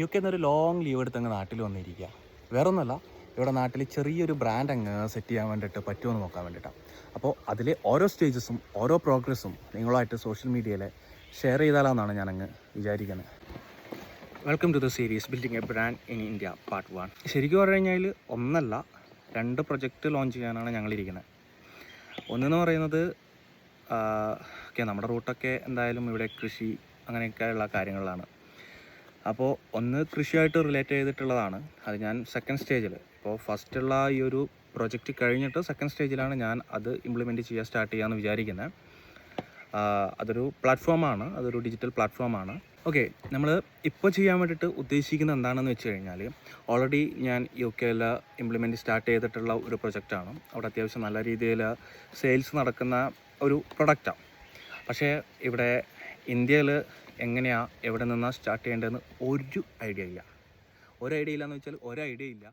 UK എന്നൊരു long leave എടുത്ത് അങ്ങ് നാട്ടിൽ വന്നിരിക്കുക. വേറൊന്നുമല്ല, ഇവിടെ നാട്ടിൽ ചെറിയൊരു ബ്രാൻഡ് അങ്ങ് സെറ്റ് ചെയ്യാൻ വേണ്ടിയിട്ട് പറ്റുമെന്ന് നോക്കാൻ വേണ്ടിയിട്ടാണ്. അപ്പോൾ അതിലെ ഓരോ സ്റ്റേജസും ഓരോ പ്രോഗ്രസ്സും നിങ്ങളുമായിട്ട് സോഷ്യൽ മീഡിയയിൽ ഷെയർ ചെയ്താലാണെന്നാണ് ഞാനങ്ങ് വിചാരിക്കുന്നത്. Welcome to the series building a brand in India part 1. ശരിക്കും പറഞ്ഞു കഴിഞ്ഞാൽ ഒന്നല്ല 2 പ്രൊജക്റ്റ് ലോഞ്ച് ചെയ്യാനാണ് ഞങ്ങളിരിക്കുന്നത്. ഒന്നെന്ന് പറയുന്നത് നമ്മുടെ റൂട്ടൊക്കെ എന്തായാലും ഇവിടെ കൃഷി അങ്ങനെയൊക്കെയുള്ള കാര്യങ്ങളാണ്. അപ്പോൾ ഒന്ന് കൃഷിയായിട്ട് റിലേറ്റ് ചെയ്തിട്ടുള്ളതാണ്. അത് ഞാൻ സെക്കൻഡ് സ്റ്റേജിൽ, ഇപ്പോൾ ഫസ്റ്റുള്ള ഈ ഒരു പ്രൊജക്റ്റ് കഴിഞ്ഞിട്ട് സെക്കൻഡ് സ്റ്റേജിലാണ് ഞാൻ അത് ഇംപ്ലിമെൻറ്റ് ചെയ്യാൻ സ്റ്റാർട്ട് ചെയ്യാമെന്ന് വിചാരിക്കുന്നത്. അതൊരു പ്ലാറ്റ്ഫോമാണ്, അതൊരു ഡിജിറ്റൽ പ്ലാറ്റ്ഫോമാണ്. ഓക്കെ, നമ്മൾ ഇപ്പോൾ ചെയ്യാൻ വേണ്ടിയിട്ട് ഉദ്ദേശിക്കുന്നത് എന്താണെന്ന് വെച്ച് കഴിഞ്ഞാൽ, ഓൾറെഡി ഞാൻ UK ഇംപ്ലിമെൻറ്റ് സ്റ്റാർട്ട് ചെയ്തിട്ടുള്ള ഒരു പ്രൊജക്റ്റാണ്. അവിടെ അത്യാവശ്യം നല്ല രീതിയിൽ സെയിൽസ് നടക്കുന്ന ഒരു പ്രൊഡക്റ്റാണ്. പക്ഷേ ഇവിടെ ഇന്ത്യയിൽ എങ്ങനെയാണ്, എവിടെ നിന്നാണ് സ്റ്റാർട്ട് ചെയ്യേണ്ടതെന്ന് ഒരു ഐഡിയ ഇല്ല എന്ന് വെച്ചാൽ ഒരു ഐഡിയ ഇല്ല.